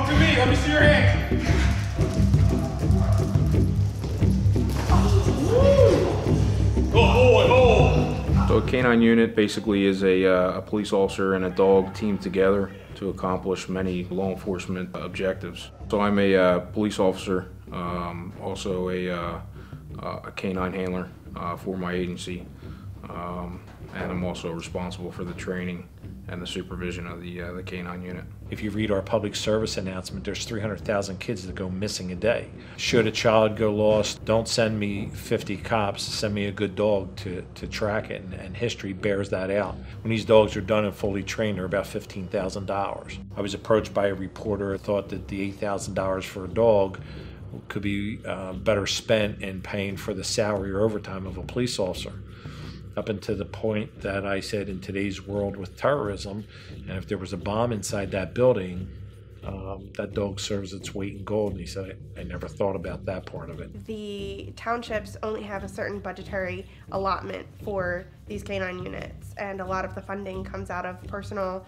Talk to me. Let me see your hands. Good boy, hold. So a K9 unit basically is a police officer and a dog teamed together to accomplish many law enforcement objectives. So I'm a police officer, also a K9 handler for my agency, and I'm also responsible for the training and the supervision of the K9 unit. If you read our public service announcement, there's 300,000 kids that go missing a day. Should a child go lost, don't send me 50 cops, send me a good dog to track it, and history bears that out. When these dogs are done and fully trained, they're about $15,000. I was approached by a reporter who thought that the $8,000 for a dog could be better spent in paying for the salary or overtime of a police officer. Up until the point that I said, in today's world with terrorism, and if there was a bomb inside that building, that dog serves its weight in gold. And he said, I never thought about that part of it. The townships only have a certain budgetary allotment for these K9 units, and a lot of the funding comes out of personal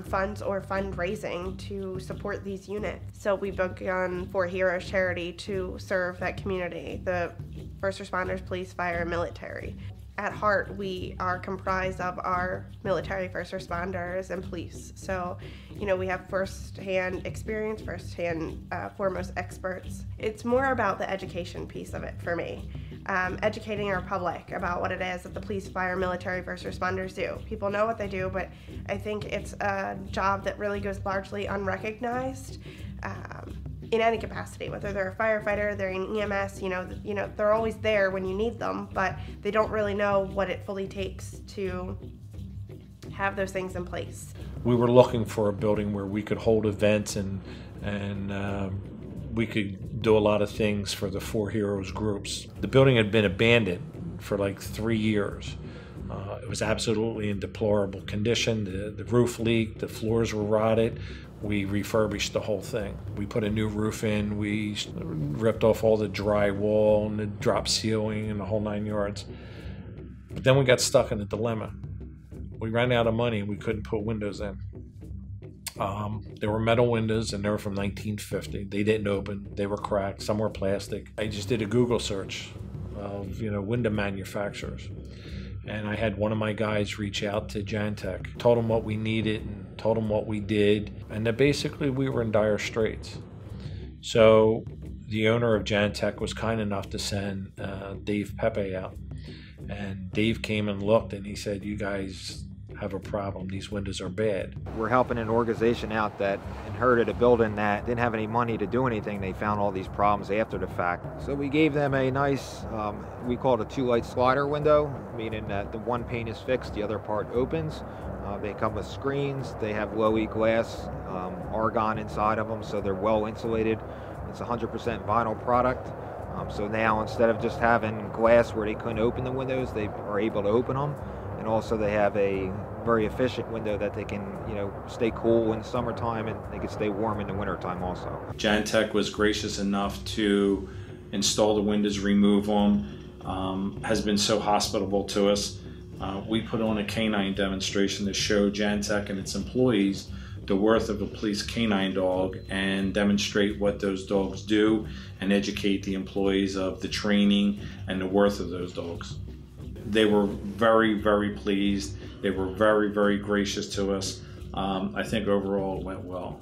funds or fundraising to support these units. So we've begun For Heroes charity to serve that community, the first responders, police, fire, military. At heart, we are comprised of our military, first responders, and police. So, you know, we have first-hand experience, first-hand, foremost experts. It's more about the education piece of it for me. Educating our public about what it is that the police, fire, military, first responders do. People know what they do, but I think it's a job that really goes largely unrecognized. In any capacity, whether they're a firefighter, they're in EMS, you know, they're always there when you need them, but they don't really know what it fully takes to have those things in place. We were looking for a building where we could hold events and we could do a lot of things for the For Heroes groups. The building had been abandoned for like 3 years. It was absolutely in deplorable condition. The roof leaked, the floors were rotted. We refurbished the whole thing. We put a new roof in, we ripped off all the drywall and the drop ceiling and the whole 9 yards. But then we got stuck in a dilemma. We ran out of money and we couldn't put windows in. There were metal windows and they were from 1950. They didn't open, they were cracked, some were plastic. I just did a Google search of, window manufacturers. And I had one of my guys reach out to Jantek, told him what we needed and told him what we did, and that basically we were in dire straits. So the owner of Jantek was kind enough to send Dave Pepe out. And Dave came and looked and he said, you guys have a problem, these windows are bad. We're helping an organization out that inherited a building that didn't have any money to do anything. They found all these problems after the fact. So we gave them a nice, we call it a 2-light slider window, meaning that the one pane is fixed, the other part opens. They come with screens, they have low-E glass, argon inside of them, so they're well insulated. It's 100% vinyl product. So now instead of just having glass where they couldn't open the windows, they are able to open them. And also they have a very efficient window that they can, stay cool in the summertime and they can stay warm in the wintertime also. Jantek was gracious enough to install the windows, remove them, has been so hospitable to us. We put on a K9 demonstration to show Jantek and its employees the worth of a police K9 dog and demonstrate what those dogs do and educate the employees of the training and the worth of those dogs. They were very, very pleased. They were very, very gracious to us. I think overall it went well.